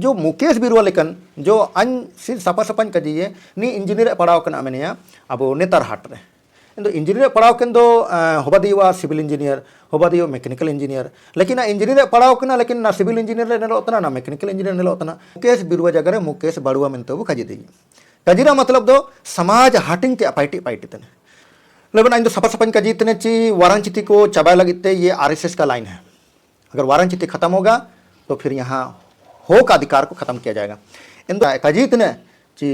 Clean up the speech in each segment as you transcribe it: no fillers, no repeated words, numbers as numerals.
जो मुकेश बिरुआ लेकन जो अन सिर सपा सपन कजिए नी इंजीनियर पढ़ाव कना मेनिया अब नेतार हाट रे इंदो इंजीनियर पढ़ाव केन दो होबादिवा सिविल इंजीनियर होबादियो मैकेनिकल इंजीनियर लेकिन इंजीनियर पढ़ाव कना लेकिन ना सिविल इंजीनियर ले नेलो तना ना मैकेनिकल इंजीनियर नेलो तना मुकेश बिरुआ जगह रे मुकेश बड़ुआ मेनते वो कजी देगी कजीरा मतलब दो समाज हाटिंग ते पाइटी पाइटी तने लेकिन इन सपा सपन कजी तने ची वाराणसी को चबाए लगते ये आरएसएस का लाइन है। अगर वाराणसी खत्म होगा तो फिर यहाँ हो का अधिकार को खत्म किया जाएगा। इन कजीत ने कि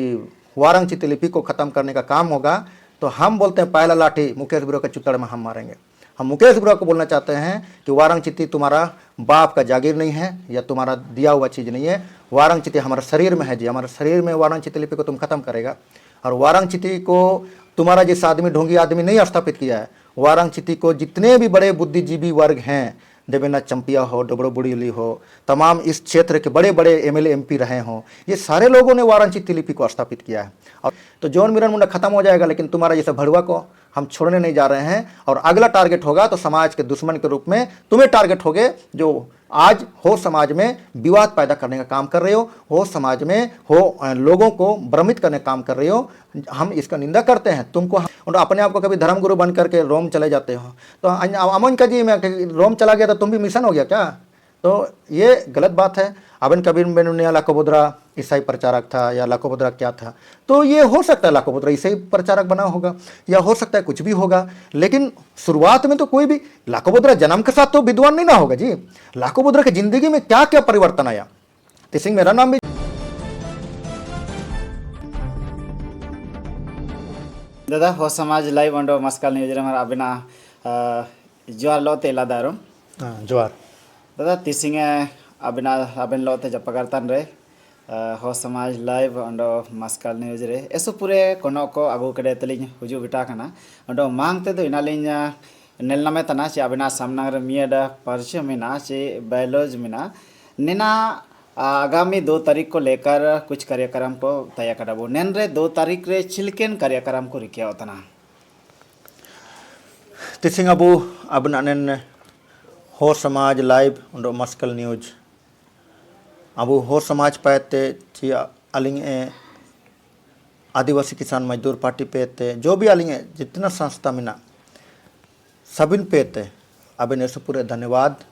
वाराणसी लिपि को खत्म करने का काम होगा तो हम बोलते हैं पहला लाठी मुकेश बिरुआ के चुतड़ में हम मारेंगे। हम मुकेश बिरुआ को बोलना चाहते हैं कि वाराणसी तुम्हारा बाप का जागीर नहीं है या तुम्हारा दिया हुआ चीज़ नहीं है। वाराणसी हमारे शरीर में है जी, हमारे शरीर में वाराणसी लिपि को तुम खत्म करेगा। और वाराणसी को तुम्हारा जिस आदमी ढोंगी आदमी नहीं स्थापित किया है। वाराणसी को जितने भी बड़े बुद्धिजीवी वर्ग हैं, देवेंद्र चंपिया हो, डबड़ो बुड़ीली हो, तमाम इस क्षेत्र के बड़े बड़े एमएलए एमपी रहे हों, ये सारे लोगों ने वाराणसी लिपि को स्थापित किया है। और तो जॉन मिरन मुंडा खत्म हो जाएगा लेकिन तुम्हारा जैसे भड़ुआ को हम छोड़ने नहीं जा रहे हैं। और अगला टारगेट होगा तो समाज के दुश्मन के रूप में तुम्हें टारगेट होगे जो आज हो समाज में विवाद पैदा करने का काम कर रहे हो समाज में हो लोगों को भ्रमित करने का काम कर रहे हो। हम इसका निंदा करते हैं। तुमको अपने आप को कभी धर्मगुरु बन करके रोम चले जाते हो तो अमन का जी मैं रोम चला गया तो तुम भी मिशन हो गया क्या? तो ये गलत बात है। अबन कबीर बेनुनिया लाकोबुद्रा ईसाई प्रचारक था या लाकोबुद्रा क्या था, तो ये हो सकता है लाकोबुद्रा ईसाई प्रचारक बना होगा या हो सकता है कुछ भी होगा। लेकिन शुरुआत में तो कोई भी लाकोबुद्रा जन्म के साथ तो विद्वान नहीं ना होगा जी। लाकोबुद्रा की जिंदगी में क्या क्या परिवर्तन आया। तिसिंग मेरा नाम भी दादा हो समाज लाइव अंडो मस्कल न्यूज रे हमारा अबिना जोर लोते लादारो जोर दादा तिसिंग अबिना अबिन लोते जपकारतन रे हो समाज लाइव अंडो मस्कल न्यूज रे ऐसो पूरे कोनो को अगु कड़े तलिंग हुजु बिटा कना अंडो मांग ते तो इनालिंग नेलना में तना चे अबिना सामना रे मियाडा परिचय मिना चे बायोलॉजी मिना निना आगामी 2 तारीख को लेकर कुछ कार्यक्रम को तय कराबो नेन रे 2 तारीख रे चिलकेन कार्यक्रम को रिकिया होतना तिसिंग अबू अबना नेन हो समाज live undo muscle news Abu हो समाज पाते ची अलिंग आदिवासी किसान मजदूर पार्टी पेते जो भी अलिंग जितना संस्था मिना सबिन पेते अबिन ऐसे पूरे धन्यवाद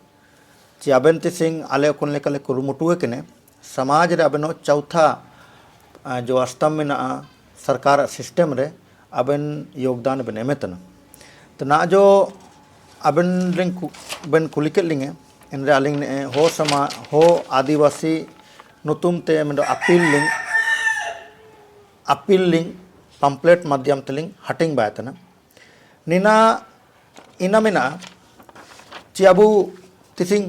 ची अबेन तिसिंग आले कोन लेकले कुरुमुटुए कने समाज रे अबेनो चौथा जो स्तंभ में सरकार सिस्टम रे अबेन योगदान बने मेतन तो ना जो अबेन लिंग बेन कुलिके लिंगे इन रे अलिंग ने हो समा हो आदिवासी नुतुम ते मेंदो अपील लिंग पम्पलेट माध्यम तलिंग हटिंग बायतना निना इना मिना ची अबू तिसिंग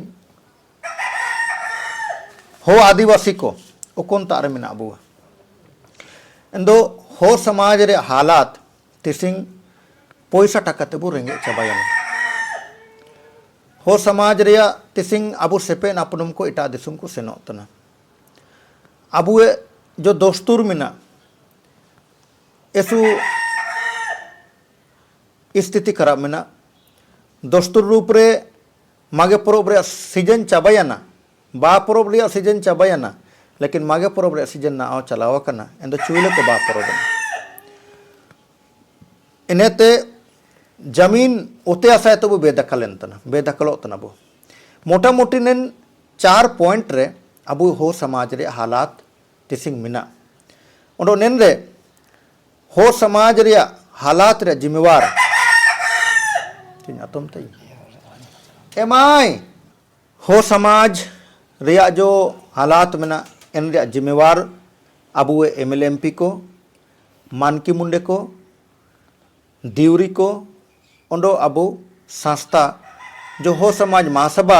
हो आदिवासी को उकोन तारे मिना अबू इंदो हो समाज रे हालात तिसिंग पैसा टका ते बु रेंगे चबायन हो समाज रे तिसिंग अबू सेपेन अपनुम को इटा दिसुम को सेनोतना अबू जो दोस्तुर मिना ऐसु स्थिति खराब मिना दोस्तुर रूप रे मागे परब रे सीजन चाबायना बा परब रे सीजन चाबायना लेकिन मागे परब रे सीजन ना चलाव कना एंदो चुइले को बा परब इनेते जमीन उते आसाय तो बेदखल एंतना बेदखलो तना बो मोटा मोटी नेन 4 पॉइंट रे अबू हो समाज रे हालात तिसिंग मिना ओडो नेन रे हो समाज रे हालात रे जिम्मेवार तिन आतम तई एमाय हो समाज रिया जो हालात में ना इन रिया जिम्मेवार अबू एमएलए एमपी को मानकी मुंडे को दिवरी को उंडो अबू संस्था जो हो समाज महासभा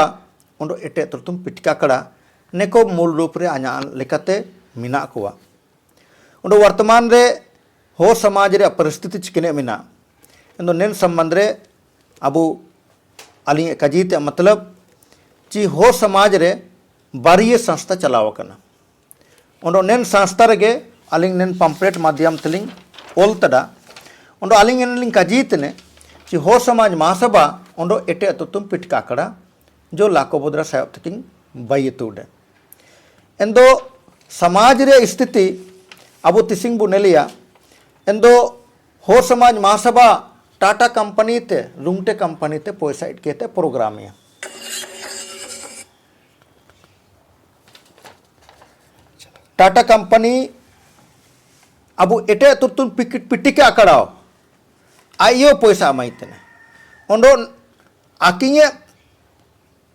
उंडो एटे तुम पिटका कड़ा नेको मूल रूप रे आना लेकाते मिना कोवा उंडो वर्तमान रे हो समाज रे परिस्थिति चिकने मिना इंदो नेन संबंध रे अबू अली कजीते मतलब ची हो समाज रे बारिये संस्था चलाव कना उंडो नेन संस्था रेगे अलिंग नेन पम्पलेट माध्यम तलिंग ओल तड़ा उंडो अलिंग एनलिंग कजीत ने ची हो समाज महासभा उंडो एटे तुम पिटका कड़ा जो लाकोबुद्रा साहब तकिंग बाई तुडे एंदो समाज रे स्थिति अब तिसिंग बु नेलिया एंदो हो समाज महासभा टाटा कंपनी ते रुंगटे कंपनी ते पैसा इटके प्रोग्राम या टाटा कंपनी अब एटे तुर्तुन पिटिके आकड़ाओ आइयो पैसा माइतने ओंडो आकिंगे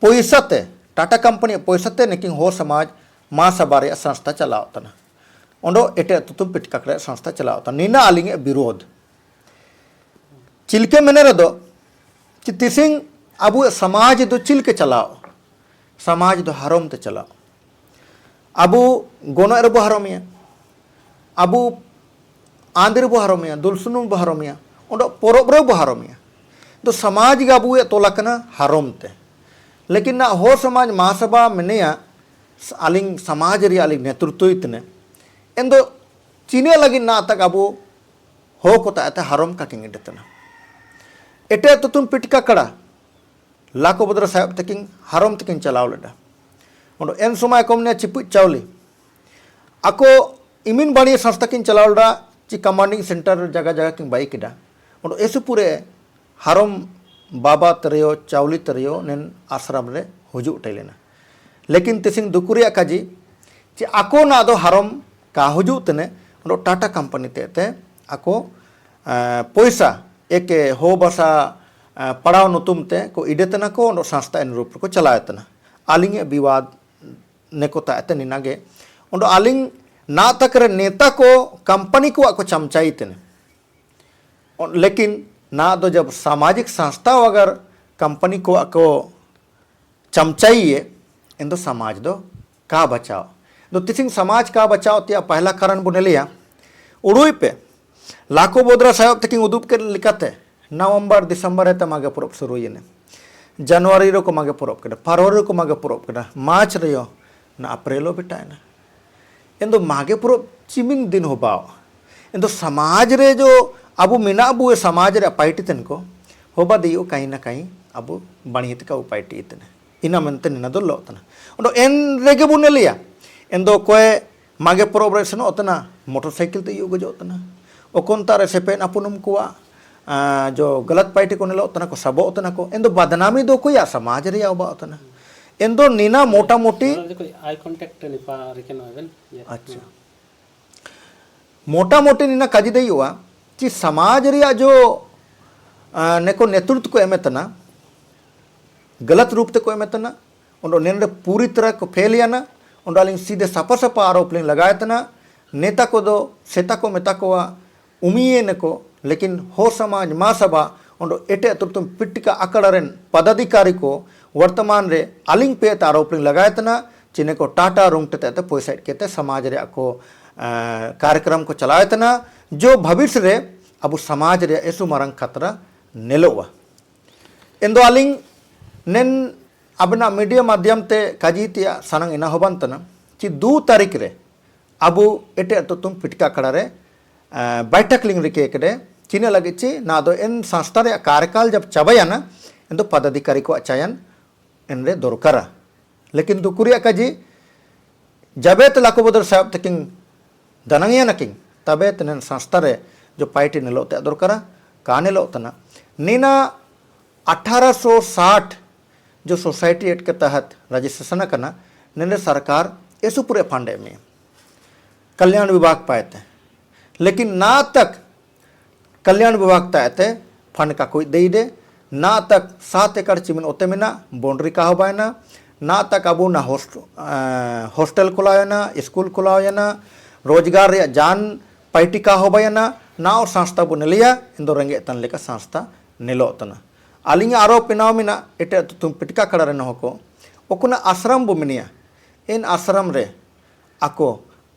पैसाते टाटा कंपनी पैसाते लेकिन हो समाज महासभा रे संस्था चलाओ तना ओंडो एटे तुर्तुन पिटिका संस्था चलाओ तना नीना आलिंगे विरोध चिलके मेने रदो कि तिसिंग अब समाज दो चिलके चलाओ समाज दो हरोम ते चलाओ अब गोनो एरबो हरोमिया अब आंदिर बो हरोमिया दुलसुनुम बो हरोमिया ओंडो पोरोब रे बो हरोमिया तो समाज गा बुए तोलाकना हरोम ते लेकिन ना हो समाज महासभा मेनेया आलिंग समाज रे आलिंग नेतृत्व इतने एंदो चीने लगी ना तक अब हो को ताते हरोम का किंग इतना एटे तो तुम पिटका कड़ा लाको बद्र साहब तकिंग हरोम तकिंग चलाव लेडा ओंडो एन समय कोमने चिपु चावली ako imin bani संस्था किन चलावड़ा ची कमांडिंग सेंटर जगह जगह किन बाई किडा और ऐसे पूरे हरम बाबा तरियो चावली तरियो नेन आश्रम रे हुजू उठैलेना लेकिन तिसिंग दुकुरिया काजी ची ako ना दो हरम का हुजू तने और टाटा कंपनी ते ako पैसा एक हो बसा पड़ाव नुतुम ते को इडेतना को और संस्था इन रूप को चलायतना आलिंगे विवाद neko taate ninage ondo aling na takre नेता को कंपनी को ako चमचाई तने लेकिन ना तो जब सामाजिक संस्था अगर कंपनी को ako चमचाइए इन तो समाज दो का बचाओ तो तिसिंग समाज का बचाओ तिया पहला कारण बुने लिया उड़ुई पे लाखों बोदरा साहब तकिंग उदुप के लिखते नवंबर दिसंबर है तमागे पुरब शुरू ये ने जनवरी रो को मागे पुरब के फरवरी को मागे पुरब के मार्च रियो ना अप्रैलो बिटाए ना इंदो मागे पुरो चिमिन दिन हो पाओ इंदो समाज रे जो अबु मिना अबु समाज रे पाइटी तन को होबा दियो कहीं ना कहीं अबु बणित का उपाइटी इतने इना मनते निना दो लोतना इंदो एन रेगे बुने लिया इंदो कोई मागे पुरो रे सनो उतना मोटरसाइकिल ते युग जो उतना ओकोन तारे से पेन अपुनुम कुआ जो गलत पाइटी को नेलो उतना को सबो उतना को इंदो बदनामी दो कोई समाज रे आबा उतना इंदो नीना मोटा मोटी आई कांटेक्ट निपा रिकन इवन अच्छा मोटा मोटी नीना काजी दई हुआ कि समाज रिया जो neko नेतृत्व को एमेतना गलत रूप ते को एमेतना उन नेंडे पूरी तरह को फेल याना उन डालिंग सीधे सपा सपा आरोप लिंग लगाए तना नेता को दो सेता को मेता को उमिये neko लेकिन हो समाज महासभा उन एटे तुम पिटिका अकड़रेन पदाधिकारी को वर्तमान रे आलिंग पे आरोप लिंग लगाए तना चिने को टाटा रुंगटे ते पैसा के समाज रे को कार्यक्रम को चलाए तना जो भविष्य रे अब समाज रे ऐसु मरंग खतरा नेलोवा इंदो आलिंग नेन अबना मीडिया माध्यम ते काजीतिया सनंग इना होबन तना ची 2 तारीख रे अब एटे तो तुम पिटका कड़ा रे बैठक लिंग रिके कड़े चिने लगे ची ना दो इन संस्था रे कार्यकाल जब चबाया ना इंदो पदाधिकारी को अचायन इनरे दोरकारा लेकिन दुकुरिया काजी जबे तलाको बदर साहब तकिंग दनंगिया नकिंग तबे तनन संस्था रे जो पार्टी नेलो ते दोरकारा का नेलो तना नीना 1860 जो सोसाइटी एक्ट के तहत रजिस्ट्रेशन करना नेने सरकार ऐसु पूरे फंडे में कल्याण विभाग पाए थे लेकिन ना तक कल्याण विभाग ताते फंड का कोई दे दे ना तक 7 एकड़ चिमिन ओते में ना बाउंड्री का हो पाए ना तक अब ना हॉस्टल खुलाया ना स्कूल खुलाया ना रोजगार रे जान पार्टी का हो पाए ना और संस्था बो नेलिया इंदो रेंगे तन लेका संस्था नेलो तना आलिंग आरोप पिनाव मिना एटे तुम पिटका कड़ा रे न को ओकुना आश्रम बो मिनिया इन आश्रम रे ako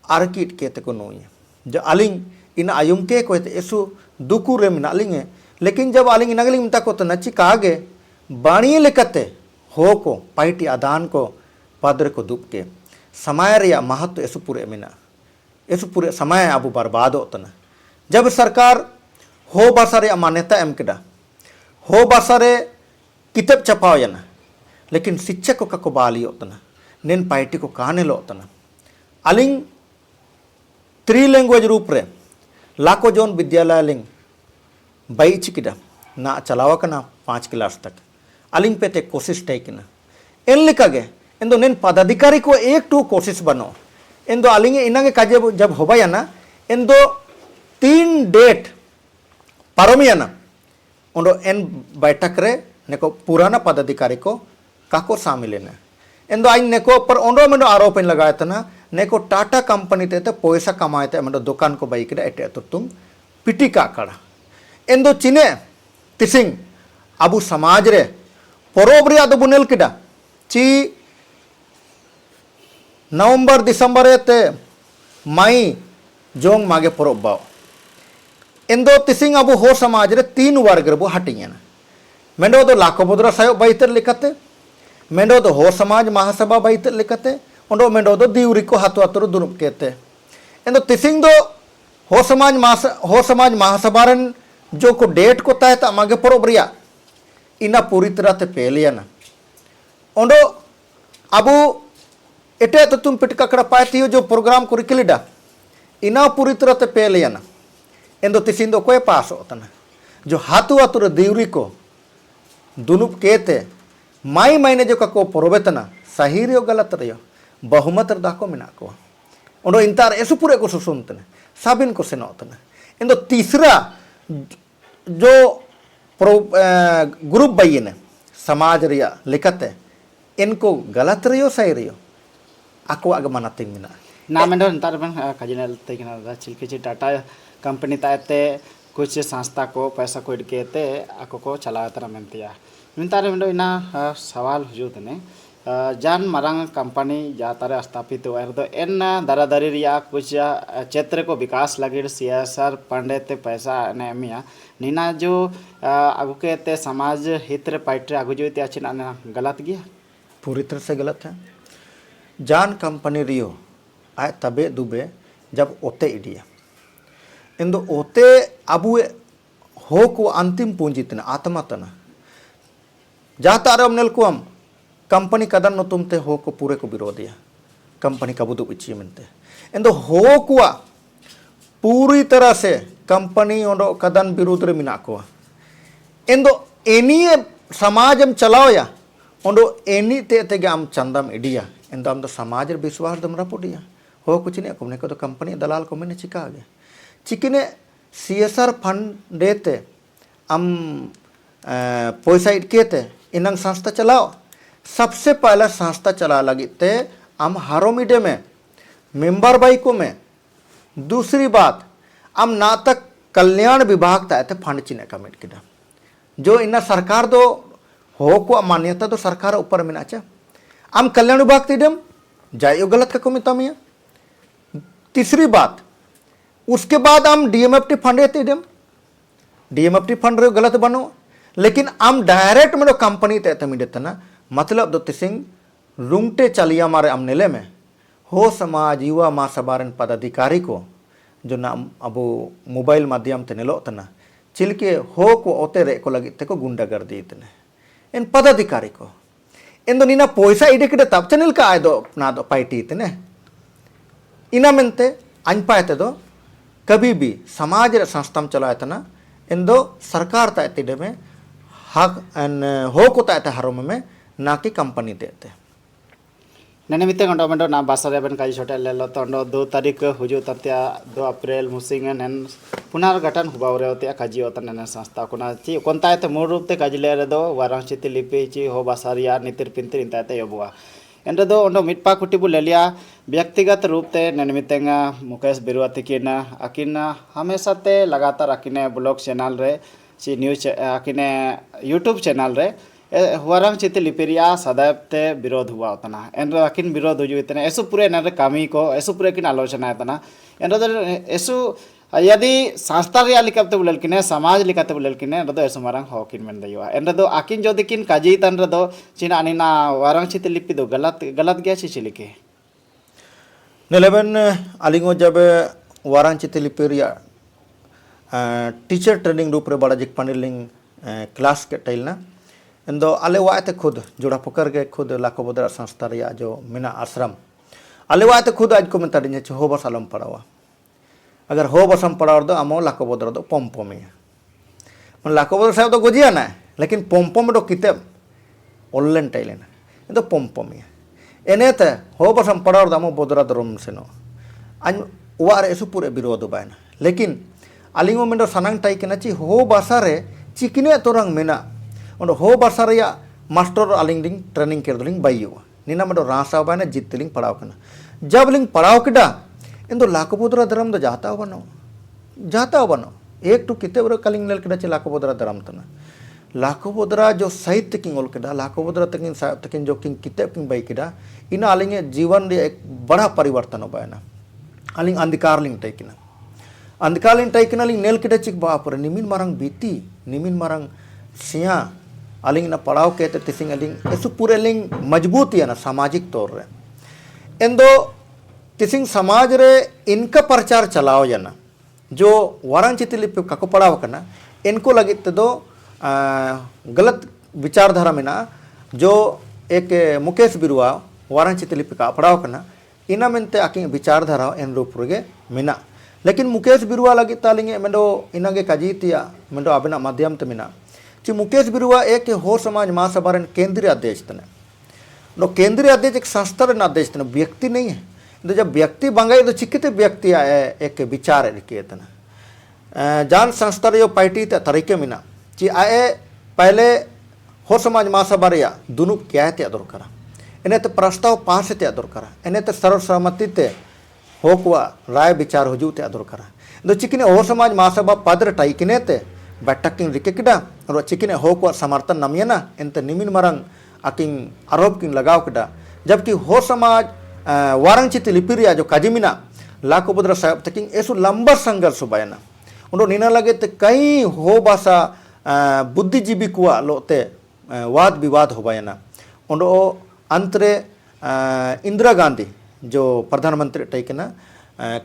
arkit के ते को नोई जो आलिंग इन आयुम के को एसु दुकु रे मिना आलिंग लेकिन जब आलिंग नगलिंग मिता को तो नची कागे बाणीय लेकते हो को पाइटी आदान को पादरे को दुप के समय रिया महत्व ऐसु पूरे मिना ऐसु पूरे समय अब बर्बाद होता ना जब सरकार हो बासारे मान्यता एम केडा हो बासारे किताब छपाव ना लेकिन शिक्षक को बाली होता ना नेन पाइटी को कहाने लो होता ना अलिंग 3 लैंग्वेज रूप रे लाखों जोन विद्यालय लिंग बाई चिकिदा ना चलावा कना 5 क्लास तक अलिंग पे ते कोशिश टेकिना इन लिकागे इंदो नेन पदाधिकारी को एक टू कोशिश बनो इंदो अलिंग इनागे काजे जब होबाया ना इंदो 3 डेट पारोमियाना उंडो एन बैठक रे neko पुराना पदाधिकारी को काको शामिल है इंदो आई neko पर उंडो मेंडो आरोप इन लगाया था ना neko टाटा कंपनी ते पैसा कमाए थे मेंडो दुकान को बाइक रे एटे तो तुम पिटी का कड़ा इंदो चिने तिसिंग अबु समाज रे परोबरी आदो बुनेल किडा ची नवंबर दिसंबर ते मई जोंग मागे परोब बाव इंदो तिसिंग अबु हो समाज रे 3 वर्ग रे बो हटियाना मेंडो दो लाखो बदरा सायो बाइतर लिखते मेंडो दो हो समाज महासभा बाइतर लिखते उंडो मेंडो दो दिवरी को हाथो हाथो दुरुप कहते इंदो तिसिंग दो हो समाज महासभा रन जो को डेट को ताय ता मागे परोबरिया इना पूरी तरह ते पेलियाना उंडो अबु एटे तो तुम पिटका कड़ा पाती हो जो प्रोग्राम को रिकलिडा इना पूरी तरह ते पेलियाना इंदो तिसिंग दो कोई पास होता ना जो हाथो हाथो दिवरी को दुनुप कहते माई महीने जो को परोबेतना सही रियो गलत रियो बहुमत दाको मिना को उंडो इंतार ऐसु पूरे को सुनतने साबिन को सेनोतने इंदो तीसरा जो ग्रुप बयने समाज रिया लिखते इनको गलत रियो सही रियो आको आगे मनाते मिना ना मेंडो इंतार बन काजिनल तेकिना चिलके टाटा कंपनी ताते कुछ संस्था को पैसा को इडकेते आको को चला तरह मेंतिया मिंतारे मेंडो इना सवाल हुजुतने जान मरंग कंपनी जातारे स्थापित हुआ तो इन दरादरी रिया कुछ क्षेत्र को विकास लगे सीएसआर पंडित पैसा ने मिया नीना जो आगु के ते समाज हित रे पाइट्रे आगु जो ते ना गलत गया पूरी तरह से गलत है जान कंपनी रियो आए तबे दुबे जब ओते इडिया इंदो ओते अबु हो को अंतिम पूंजी तना आत्मा तना जाता अरब नेल को हम कंपनी कदन नो तुमते हो को पूरे को विरोधिया कंपनी का बुदु इच्छी मिलते इंदो हो कुआ पूरी तरह से कंपनी ओंडो कदन विरोध रे मिना को इंदो एनी समाज हम चलाओ या ओंडो एनी ते हम चंदम इडिया इंदो हम तो समाज रे विश्वास दम रपुडिया हो कुछ नहीं को ने को तो कंपनी दलाल को मैंने चिका गया चिकने सीएसआर फंड देते हम पैसा इटकेते इनंग संस्था चलाओ सबसे पहला संस्था चला लगी ते हम हारोमीडे में मेंबर बाई को में दूसरी बात हम नातक कल्याण विभाग ताते फंड चिने कमिट किया जो इना सरकार दो हो को मान्यता तो सरकार ऊपर में नाचा हम कल्याण विभाग तीडम जाइयो गलत का कोमिता में तीसरी बात उसके बाद हम डीएमएफटी फंड तीडम डीएमएफटी फंड रे गलत बनो लेकिन हम डायरेक्ट में कंपनी ते मिडे ना मतलब दो तिसिंग रुंगटे चलिया मारे हम नेले में हो समाज युवा महासभारन पदाधिकारी को जो ना अब मोबाइल माध्यम ते नेलो तना चिलके हो को ओते रे को लगी ते को गुंडागर्दी इतने इन पदाधिकारी को इन दो नीना पैसा इडे किडे तब चैनल का आय दो ना दो पाइटी इतने इना मेंते अनपायते दो कभी भी समाज रे संस्थाम चलाए तना इन दो सरकार ताते में हक एन हो को ताते हरोम में ना कि कंपनी देते नने मिते गंडो मेंडो ना बासरे बन काजी छोटे ले लो तो 2 तारीख हुजु तत्या 2 अप्रैल मुसिंग नन पुनर्गठन हुबावरे होते काजी होता नने संस्था कोना ची कोनतायते मूल रूप ते काजी ले रे दो वारांचिति लिपि ची हो बासारिया नितिर पिंतिर इंतायते योबुआ एंडे दो ओंडो मिटपा कुटिबु लेलिया व्यक्तिगत रूप ते नने मितेंगा मुकेश बिरुआ तिकिना अकिना हमेशा ते लगातार अकिने ब्लॉग चैनल रे ची न्यूज अकिने यूट्यूब चैनल रे हुआरंग चिति लिपेरिया सदैव ते विरोध हुआ होता एन अकिन विरोध हुई इतने ऐसु पूरे न कमी को ऐसु पूरे किन आलोचना है एन ऐसु यदि संस्था रिया लिखते बोले किने समाज लिखते बोले किने रदो ऐसु मारंग हो किन मेन दयुआ एन रदो अकिन जो दिकिन काजी तन रदो चिना अनिना हुआरंग चिति लिपि दो गलत गया ची लिखे नेलेबन अलिंगो जब हुआरंग चिति लिपेरिया टीचर ट्रेनिंग रूप रे बड़ा जिक पानिलिंग क्लास के टाइल ना इंदो आले वाते खुद जोड़ा पकड़ के खुद लाखो बदरा संस्था रिया जो मिना आश्रम अलेवाते खुद आज को मेता दिने हो बस आलम पढ़ावा अगर हो बसम पढ़ाव दो आमो लाको बोदर दो पम पमिया मन लाको बोदर साहब तो गोजिया ना लेकिन पम पम दो किताब online टाइलेना itu pom pomnya. Enete ho basam padar damo bodra drom seno. An war esu pure birodo baina. Lekin alingo mendo sanang tai kena chi ho basare cikine torang mena. Ondo ho basare ya master aling ding training kerdoling bayu. Nina mendo rasa baina jitling padaw kana. Jab ling padaw kida endo lako bodra dram da jata bano. एक to किते बरो कलिंग लेल कदा लाखो Bodra dram तना लाखो बोदरा जो साहित्य किंग ओल कदा लाखो बोदरा तकिन जो किंग किते किंग बाई कदा इना आलिंगे जीवन रे एक बड़ा परिवर्तन हो बायना आलिंग अंधकार लिंग टाइकिना लिंग नेल कदा चिक बाप रे निमिन मारंग बीती निमिन मारंग सिया आलिंग ना पड़ाव केते तिसिंग आलिंग एसु पूरे लिंग मजबूत या ना सामाजिक तौर रे एंदो तिसिंग समाज रे इनका प्रचार चलाओ जाना जो वारांचित लिपि काको पढ़ाव करना इनको लगे तो गलत विचारधारा में ना जो एक मुकेश बिरुआ वारांचित लिपि का पढ़ाव करना इना मेनते आकी विचारधारा इन रूप रे मेना लेकिन मुकेश बिरुआ लगे तालिंगे मेंदो इनागे काजीतिया मेंदो आबेना माध्यम ते मेना ची मुकेश बिरुआ एक हो समाज महासभारन केंद्रीय अध्यक्ष तने नो केंद्रीय अध्यक्ष एक संस्था रे अध्यक्ष तने व्यक्ति नहीं है तो जब व्यक्ति बंगाई तो चिकित व्यक्ति आए एक विचार रिकेतना जान संस्था जो पार्टी ते तरीके मिना ची आए पहले हो समाज महासभा रे दुनु क्या ते आदर करा इन्हें तो प्रस्ताव पास ते आदर करा इन्हें तो सर्वसम्मति ते हो कुआ राय विचार हो जूते आदर करा तो चिकिने हो समाज महासभा पद टाई किने ते बैठक किन रिके किडा और चिकिने हो कुआ समर्थन नमियना इनते निमिन मरंग आकिन आरोप किन लगाव किडा जबकि हो समाज वारंचित लिपिरिया जो काजिमिना लाको बुद्रा साहब तकिंग ऐसो लंबा संघर्ष बायना उन्होंने निना लगे ते कई हो भाषा बुद्धिजीवी कुआ लोते वाद विवाद हो बायना उन्होंने अंतरे इंदिरा गांधी जो प्रधानमंत्री टाइकना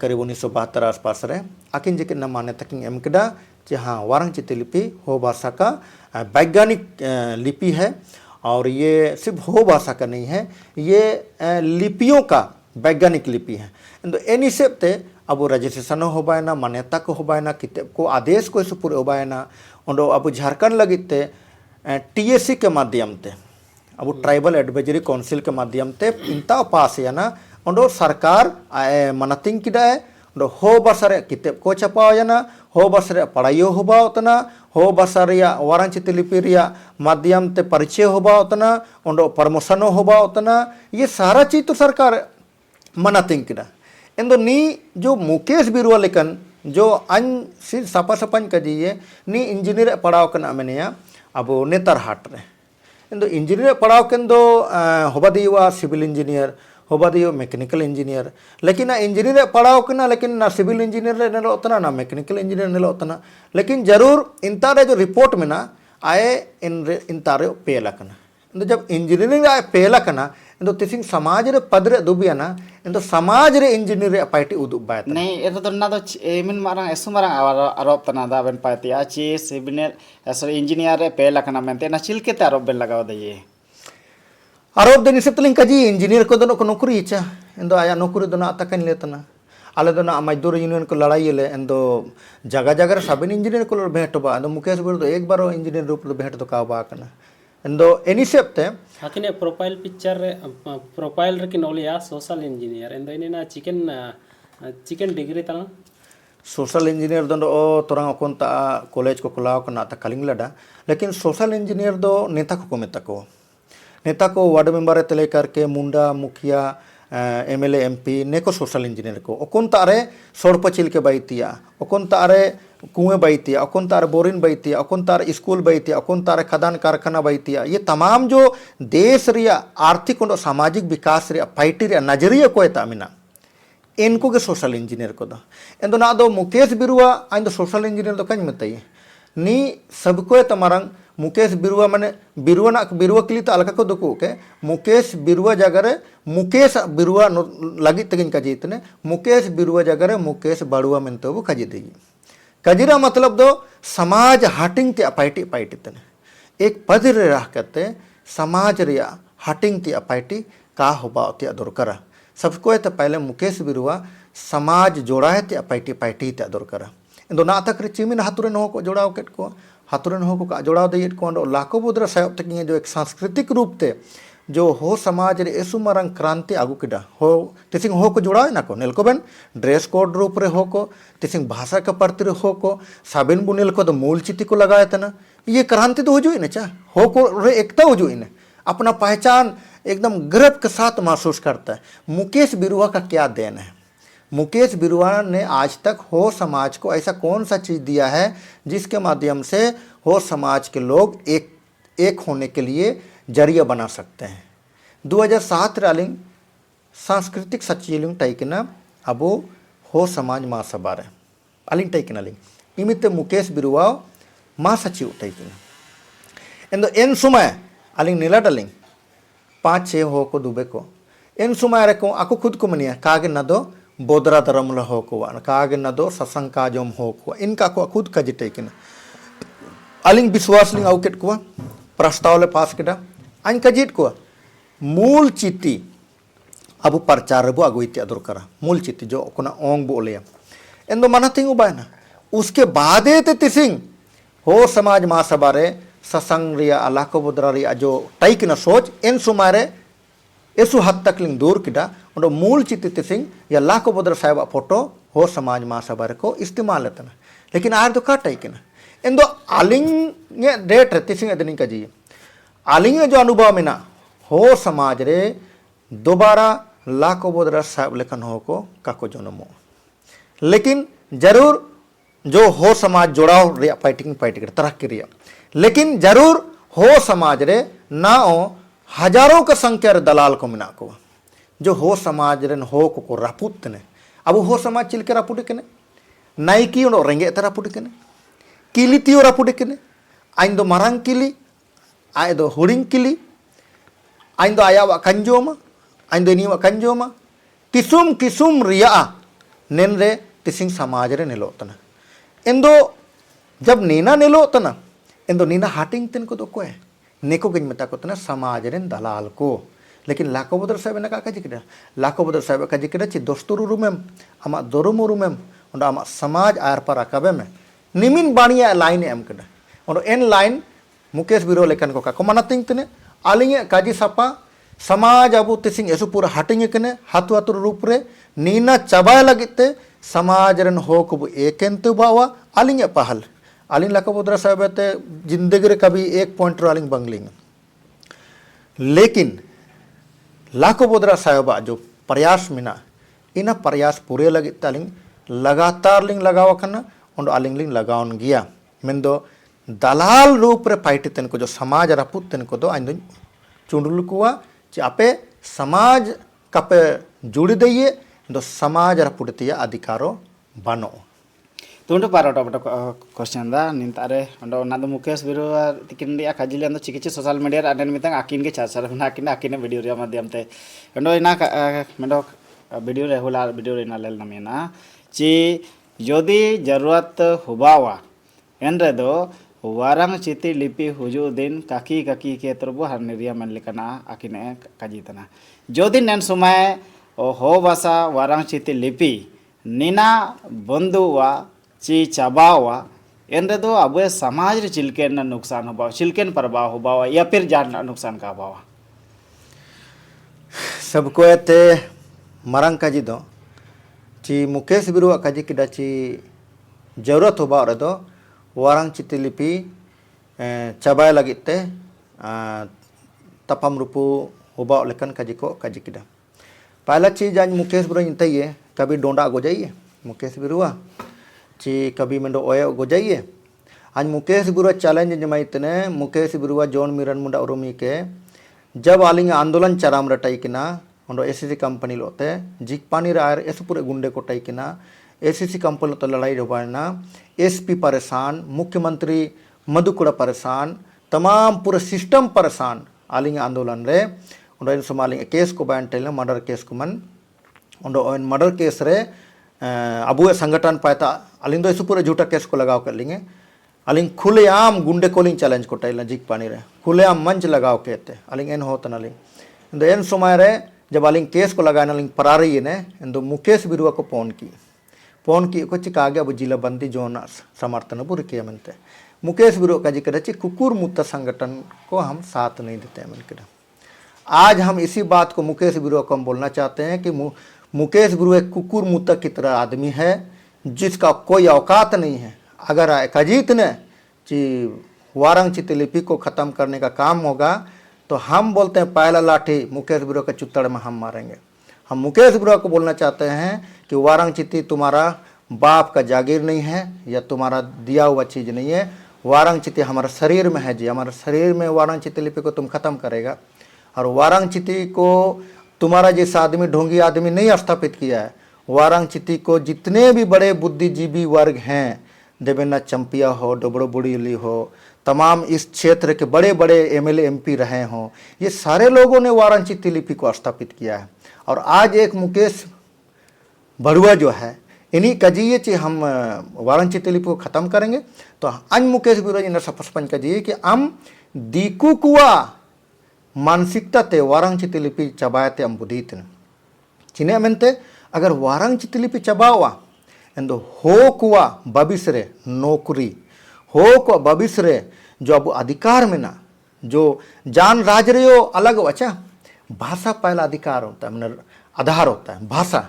करीब 1972 आसपास रे आकिन जे के माने तकिंग एम किडा जे हाँ वारंचित लिपि हो भाषा का वैज्ञानिक लिपि है और ये सिर्फ हो भाषा का नहीं है ये लिपियों का वैज्ञानिक लिपि है तो एनी सेप्ते अब रजिस्ट्रेशन हो बायना मान्यता को हो बायना किताब को आदेश को इस पूरे हो बायना और अब झारखंड लगिते TSC के माध्यम ते अब ट्राइबल एडवाइजरी काउंसिल के माध्यम ते इंता पास है ना और सरकार मनतिंग किदा है हो बसरे किताब को छपाओ जाना हो बसरे पढ़ाइयो हो बातना हो बसरिया वारांचित लिपि रिया माध्यम ते परिचय हो बातना और प्रमोशन हो बातना ये सारा चीज तो सरकार मनातिंग किदा इंदो नी जो मुकेश बिरुआ लेकन जो अन सिर सपा सपन कजिए नी इंजीनियर पढ़ाव कना मेनिया अब नेतार हाट रे इंदो इंजीनियर पढ़ाव केंदो होबादिवा सिविल इंजीनियर होबादियो मैकेनिकल इंजीनियर लेकिन इंजीनियर पढ़ाव कना लेकिन ना सिविल इंजीनियर नेलो उतना ना मैकेनिकल इंजीनियर नेलो उतना लेकिन जरूर इंतारे जो रिपोर्ट में ना आए इंतारे पेला कना इंदो जब इंजीनियरिंग आए पेला कना इंदो तिसिंग समाज रे पदरे दुबिया ना इंदो समाज रे इंजीनियर पार्टी उदुब बाय नहीं itu तो ना तो एमिन मारang एसु मारang आरोप तना दा बेन पार्टी आची सिविल एसो इंजीनियर रे पेला कना मेंते ना चिलके ते आरोप बेन लगाव दे ये आरोप देनी से तलिंग कजी इंजीनियर को दोनों को नौकरी इच्छा इंदो आया नौकरी दोनों आता कन लेतना आले दोनों मजदूर यूनियन को लड़ाई ले इंदो जगह जगह सबिन इंजीनियर को भेंट बा इंदो मुकेश बिरुआ एक बार इंजीनियर रूप तो भेंट तो का बा कना इंदो एनी सेप्ते हाकिने प्रोफाइल पिक्चर प्रोफाइल रे किन ओलिया सोशल इंजीनियर इंदो इनेना चिकन डिग्री तना सोशल इंजीनियर दो ओ तोरंग ओकोंता कॉलेज को खुलाव कना ता कलिंग लडा लेकिन सोशल इंजीनियर दो नेता को मेता को वार्ड मेंबर ते लेकर के मुंडा मुखिया MLA MP ने को सोशल इंजीनियर को ओकोंता रे सोरपचिल के बाइतिया ओकोंता रे कुएं बाइतिया ओकोंता रे बोरिन बाइतिया ओकोंता रे स्कूल बाइतिया ओकोंता रे खदान कारखाना बाइतिया ये तमाम जो देश रिया आर्थिक और सामाजिक विकास रिया पार्टी रिया नजरिया को तामिना इनको के सोशल इंजीनियर को दो एंदो ना दो मुकेश बिरुआ आइन दो सोशल इंजीनियर तो कहीं मत नी सबको तमारंग मुकेश बिरुआ माने बिरुआ के लिए तो अलग को दुको के मुकेश बिरुआ जगह रे मुकेश बिरुआ लगी तगिन का जीतने मुकेश बिरुआ जगह रे मुकेश बड़ुआ में तो वो कजी देगी कजीरा मतलब दो समाज हाटिंग ते पार्टी तने एक पद रे रह करते समाज रिया हाटिंग ते पार्टी का होबा ते दरकारा सबको तो पहले मुकेश बिरुआ समाज जोड़ा है ते पार्टी पार्टी ते दरकार इंदो ना तक चिमिन हाथुरन हो को जोड़ाव केट को हाथुरन हो को जोड़ाव दे को लाखों बुद्र साहब तक जो एक सांस्कृतिक रूप ते जो हो समाज रे एसु मारंग क्रांति आगु किडा हो तिसिंग हो को जोड़ाव ना को नेल को बेन ड्रेस कोड रूप रे हो को तिसिंग भाषा का प्रति रे हो को साबिन बुनेल को तो मूल चिति को लगाए तना ये क्रांति तो हुजु इन चा हो को रे एकता हुजु इन अपना पहचान एकदम गर्व के साथ महसूस करता है। मुकेश बिरुआ का क्या देन है? मुकेश बिरुआ ने आज तक हो समाज को ऐसा कौन सा चीज़ दिया है जिसके माध्यम से हो समाज के लोग एक होने के लिए जरिया बना सकते हैं। 2007 रालिंग सांस्कृतिक सचिलिंग टाइकना अब हो समाज महासभा अलिंग टाइकना लिंग इमित मुकेश बिरुआ महासचिव टाइकना एंदो एन समय अलिंग नीला डलिंग 5-6 हो को दुबे को एन समय रे को आको खुद को मनिया कागे न दो बोदरा दरमला हो को कागे न दो ससंग काजोम हो को इनका को खुद का जिटेकिन अलिंग विश्वास लिंग आउकेट को प्रस्ताव ले पास केटा अन कजिट को मूल चिति अब प्रचार बो अगुइते दरकार मूल चिति जो कोना ओंग बोले एंदो मानथिंग उबायना उसके बादे ते तिसिंग हो समाज महासभा रे ससंग रिया अलाको बुद्रा रिया जो टाइक न सोच इन सुमारे एसु हद तक लिंग दूर किडा और मूल चित्त सिंह या लाको बुद्रा साहब फोटो हो समाज महासभा को इस्तेमाल लेतना लेकिन आर तो का टाइक न इन दो आलिंग डेट रहती सिंह अदनी का जी आलिंग जो अनुभव में ना हो समाज रे दोबारा लाको बुद्रा साहब लेखन हो को काको जनमो लेकिन जरूर जो हो समाज जोड़ाव रिया पार्टी तरक्की रिया लेकिन जरूर हो समाज रे ना हजारों का संख्या रे दलाल को मिना को जो हो समाज रे हो को रापुत ने अब हो समाज चिलके रापुट के नाइकी और रेंगे ते रापुट के किली तियो रापुट के आइन दो मारंग किली आय दो हुडिंग किली आइन दो आया कंजोमा आइन दो नीवा कंजोमा किसुम किसुम रिया नेन रे तिसिंग समाज रे नेलोतना इंदो जब नीना नेलोतना इंदो नीना हाटिंग तिन को तो को है नेको गኝ मता को तना समाज रे दलाल को लेकिन लाको बदर साहब ने का जिक्र लाको बदर साहब का जिक्र छि दोस्तुरु रूमेम आमा दोरुमु रूमेम और आमा समाज आर पर आकाबे में निमिन बाणिया लाइन एम कदा और एन लाइन मुकेश बिरो लेकन को का मानतिंग तने आलिंगे काजी सापा समाज अबु तिसिंग एसु पूरा हाटिंग कने हातु हातु रूप रे नीना चबाय लगिते समाज रन हो को एकेंतु बावा आलिंगे पहल आलिंग लाको बुद्रा साहब ते जिंदगी रे कभी एक पॉइंट आलिंग बंगलिंग लेकिन लाको बुद्रा साहब जो प्रयास मिना इन प्रयास पूरे लगे आलिंग लगातार लिंग लगाव कना और आलिंग लिंग लगावन गया मेन दो दलाल रूप रे पाइटी तेन को जो समाज रापुत तेन को दो आइन चुंडुल कुआ चे आपे समाज कपे जुड़ी दइए दो समाज रापुटिया अधिकारो बनो तुंडो पारोटा बटा क्वेश्चन दा निंतारे अंडो ना दो मुकेश बिरो तिकिन दिया काजिले अंदो चिकिची सोशल मीडिया अनेन मितंग आकिन के चर्चा रखना आकिन वीडियो रे माध्यम ते अंडो इना मेंडो वीडियो रे होला वीडियो रे ना लेल नमेना ची यदि जरूरत हुबावा एन रे दो वारंग चिति लिपि हुजु दिन काकी काकी के तरबो हरनेरिया मन लेकना आकिने काजितना जोदिन नन समय हो भाषा वारंग चिति लिपि निना बंधुवा ची चबावा एन दो अब समाज रे चिलकेन नुकसान होबा चिलकेन प्रभाव होबा या फिर जान नुकसान का होबा सबको एते मरंग काजी दो ची मुकेश बिरुआ काजी किडा ची जरूरत होबा रे दो वारंग चिति लिपि चबाय लगिते तपम रूपु होबा लेकन काजी को काजी किडा पहला चीज आज मुकेश बिरुआ इंतइए कभी डोंडा गो जाइए मुकेश बिरुआ ची कभी मेंडो ओय गो जाइए आज मुकेश बिरुआ चैलेंज जमाइतने मुकेश बिरुआ जॉन मिरन मुंडा उरुमी के जब आलिंग आंदोलन चराम रटाई किना और एसीसी कंपनी लोते जिकपानी रायर एस पूरे गुंडे को टाई किना एसीसी कंपनी तो लड़ाई होबाना एसपी परेशान मुख्यमंत्री मधुकुड़ा परेशान तमाम पूरे सिस्टम परेशान आलिंग आंदोलन रे और इन समालिंग केस को बैन टेल मर्डर केस को मन और मर्डर केस रे अबुए संगठन पाता अलिंग दो पूरे झूठा केस को लगाव कर लेंगे अलिंग खुलेआम गुंडे कोलिंग चैलेंज को टाइल जिक पानी रे खुलेआम मंच लगाव कहते अलिंग एन होता नलिंग एन समय रे जब अलिंग केस को लगाना लिंग परारी ने इंदो मुकेश बिरुआ को फोन की को चिकागे अब जिला बंदी जोन समर्थन बुर किया मनते मुकेश बिरुआ का जिक्र है कुकुर मुक्त संगठन को हम साथ नहीं देते हैं मनकर। आज हम इसी बात को मुकेश बिरुआ को हम बोलना चाहते हैं कि मुकेश बिरुआ एक कुकुर मुत्तक की तरह आदमी है जिसका कोई औकात नहीं है। अगर अजीत ने कि वारंग चित्रलिपि को ख़त्म करने का काम होगा तो हम बोलते हैं पहला लाठी मुकेश बिरुआ के चुत्तड़ में हम मारेंगे। हम मुकेश बिरुआ को बोलना चाहते हैं कि वारंग चित्ती तुम्हारा बाप का जागीर नहीं है या तुम्हारा दिया हुआ चीज़ नहीं है। वारंग चित्ती हमारे शरीर में है जी, हमारे शरीर में वारंग चित्रलिपि को तुम ख़त्म करेगा। और वारंग चित्ती को तुम्हारा जैसा आदमी ढोंगी आदमी नहीं स्थापित किया है। वारंग चित्ती को जितने भी बड़े बुद्धिजीवी वर्ग हैं, देवेंद्र चंपिया हो, डोबड़ो बुड़ीली हो, तमाम इस क्षेत्र के बड़े बड़े एमएलए एमपी रहे हों, ये सारे लोगों ने वारंग चित्रलिपि को स्थापित किया है। और आज एक मुकेश बरुआ जो है इन्हीं कजिए चे हम वारंग चित्रलिपि को ख़त्म करेंगे तो अन मुकेश बरुआ जी ने सपस्पन कजिए कि हम दीकू कुआ मानसिकता ते वारंग चित्रलिपि चबाते हम बुद्धीत चिने मेनते अगर वारंग चित्रलिपि चबावा एंदो हो कुआ भविष्य नौकरी हो को भविष्य जो अब अधिकार में ना जो जान राज रहे हो अलग अच्छा भाषा पहला अधिकार होता है मैंने आधार होता है भाषा।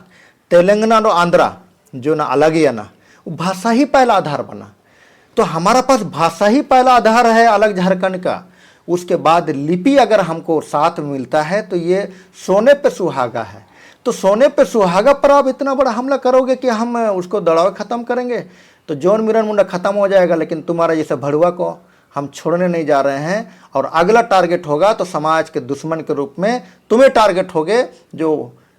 तेलंगाना और आंध्रा जो ना अलग ही है ना भाषा ही पहला आधार बना तो हमारा पास भाषा ही पहला आधार है अलग झारखंड का। उसके बाद लिपि अगर हमको साथ में मिलता है तो ये सोने पे सुहागा है। तो सोने पे सुहागा पर आप इतना बड़ा हमला करोगे कि हम उसको दड़ाव ख़त्म करेंगे तो जॉन मिरन मुंडा ख़त्म हो जाएगा। लेकिन तुम्हारा जैसे भड़ुआ को हम छोड़ने नहीं जा रहे हैं और अगला टारगेट होगा तो समाज के दुश्मन के रूप में तुम्हें टारगेट होगे जो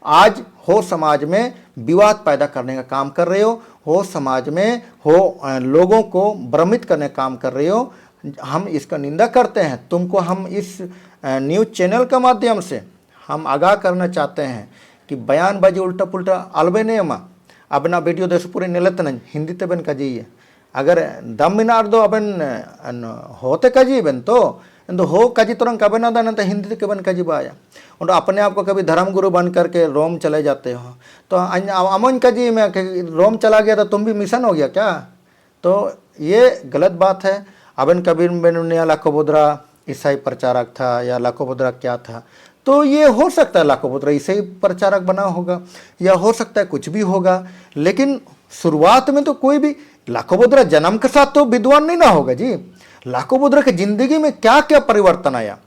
आज हो समाज में विवाद पैदा करने का काम कर रहे हो समाज में हो लोगों को भ्रमित करने का काम कर रहे हो। हम इसका निंदा करते हैं। तुमको हम इस न्यूज़ चैनल के माध्यम से हम आगाह करना चाहते हैं कि बयानबाजी उल्टा पुल्टा अलबे नहीं अमा अबना वीडियो देश पूरे निलत नहीं हिंदी ते बन कजिए अगर दम मिनार दो अबन होते कजी बन तो हो कजी तुरंत कबे ना दाना तो हिंदी के बन कजी बाया और अपने आप को कभी धर्म गुरु बन करके रोम चले जाते हो तो अमन कजी में रोम चला गया तो तुम भी मिशन हो गया क्या। तो ये गलत बात है। अबन कबीर बिन लाखोबुद्रा ईसाई प्रचारक था या लाखोबुद्रा क्या था तो ये हो सकता है लाखोबुद्रा ईसाई प्रचारक बना होगा या हो सकता है कुछ भी होगा। लेकिन शुरुआत में तो कोई भी लाखोबुद्रा जन्म के साथ तो विद्वान नहीं ना होगा जी। लाखोबुद्रा की जिंदगी में क्या क्या परिवर्तन आया।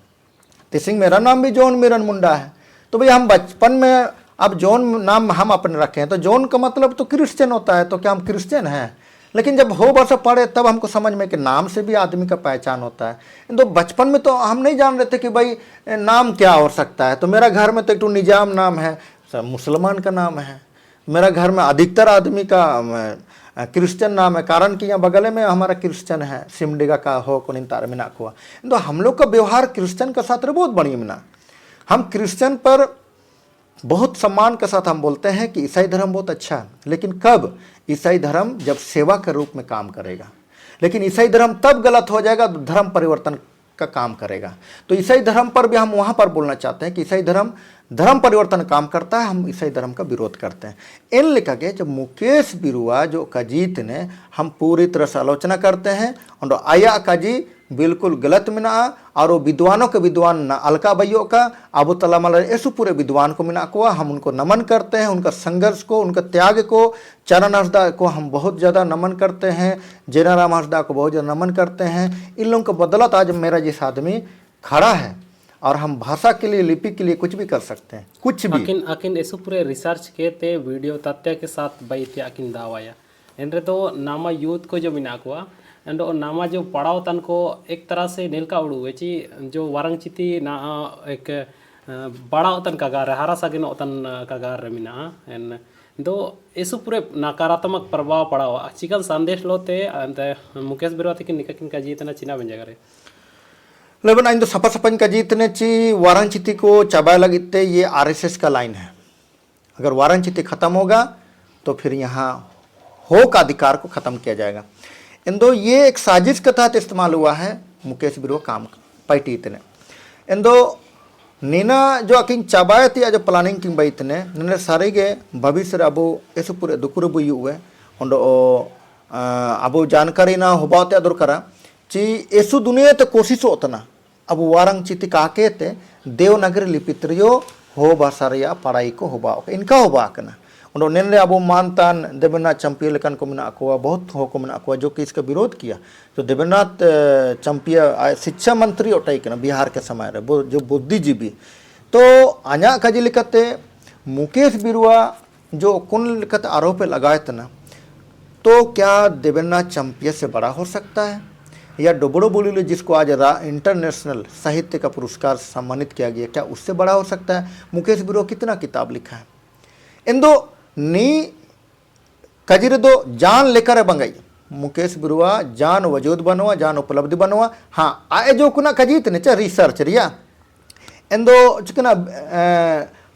तिसिंग मेरा नाम भी जॉन मिरन मुंडा है तो भाई हम बचपन में अब जॉन नाम हम अपने रखे हैं तो जॉन का मतलब तो क्रिश्चियन होता है तो क्या हम क्रिश्चियन हैं। लेकिन जब हो बस पढ़े तब हमको समझ में कि नाम से भी आदमी का पहचान होता है। तो बचपन में तो हम नहीं जान रहे थे कि भाई नाम क्या हो सकता है। तो मेरा घर में तो एक तो निजाम नाम है मुसलमान का नाम है। मेरा घर में अधिकतर आदमी का क्रिश्चियन नाम है कारण कि यहाँ बगल में हमारा क्रिश्चियन है सिमडिगा का हो कोनिन तार मिना को। तो हम लोग का व्यवहार क्रिश्चियन के साथ बहुत बढ़िया मिना। हम क्रिश्चियन पर बहुत सम्मान के साथ हम बोलते हैं कि ईसाई धर्म बहुत अच्छा है। लेकिन कब ईसाई धर्म जब सेवा के रूप में काम करेगा। लेकिन ईसाई धर्म तब गलत हो जाएगा धर्म परिवर्तन का काम करेगा। तो ईसाई धर्म पर भी हम वहाँ पर बोलना चाहते हैं कि ईसाई धर्म धर्म परिवर्तन काम करता है। हम ईसाई धर्म का विरोध करते हैं। इन लिखा के जब मुकेश बिरुआ जो कजीत ने हम पूरी तरह से आलोचना करते हैं और आया काजी बिल्कुल गलत मिना और वो विद्वानों के विद्वान न अलका भैया का अबू तलामल ऐसे पूरे विद्वान को मिना को हम उनको नमन करते हैं। उनका संघर्ष को उनका त्याग को चरण हंसदा को हम बहुत ज़्यादा नमन करते हैं। जयराम हंसदा को बहुत ज़्यादा नमन करते हैं। इन लोगों को बदौलत आज मेरा जैसा आदमी खड़ा है और हम भाषा के लिए लिपि के लिए कुछ भी कर सकते हैं कुछ भी। अकिन ऐसे पूरे रिसर्च के ते वीडियो तथ्य के साथ बैठे अकिन दावाया एंड्रे तो नामा यूथ को जो मिना को एंड नामा जो पढ़ाओ तन को एक तरह से नीलका उड़ू ची जो वारंग चिती ना एक बड़ा तन कगार है हारा सगिन तन कगार मिना एंड दो ऐसे पूरे नकारात्मक प्रभाव पड़ा चिकन संदेश लोते मुकेश बिरुआ की निककिन का जीतना चिना बन जाएगा लेकिन इन सपा सपन का जीतने ची वारंग चिती को चबाए लगते ये आरएसएस का लाइन है। अगर वारंग चिती खत्म होगा तो फिर यहाँ हो का अधिकार को खत्म किया जाएगा। इंदो ये एक साजिश के तहत इस्तेमाल हुआ है मुकेश बिरुआ काम पैटी इतने इंदो नीना जो अकिन चाबाय ती जो प्लानिंग किंग बाइतने ने सारे के भविष्य अबो ऐसे पूरे दुकुर बुयु हुए ओंडो अबो जानकारी ना होबाते दरकारा ची ऐसु दुनिया ते कोशिश होतना अब वारंग चिति काके ते देवनागरी लिपित्रियो हो भाषा पढ़ाई को होबा इनका होबा कना उन्हों नेनरे अब मानतान देवेंद्रनाथ चंपिया लेकन को मिना को बहुत हो को मिना को जो कि इसका विरोध किया तो देवेंद्रनाथ चंपिया शिक्षा मंत्री ओटाई कना बिहार के समय रे जो बुद्धिजीवी तो अना काजी लिखते मुकेश बिरुआ जो कुन लिखते आरोप लगाए तना तो क्या देवेंद्रनाथ चंपिया से बड़ा हो सकता है या डोबड़ो बोली जिसको आज इंटरनेशनल साहित्य का पुरस्कार सम्मानित किया गया क्या उससे बड़ा हो सकता है। मुकेश बिरुआ कितना किताब लिखा है इंदो नी कजिर दो जान लेकर बंगई मुकेश बिरुआ जान वजूद बनवा जान उपलब्धि बनवा हाँ आए जो कुना कजीत ने चा रिसर्च रिया इंदो चिकना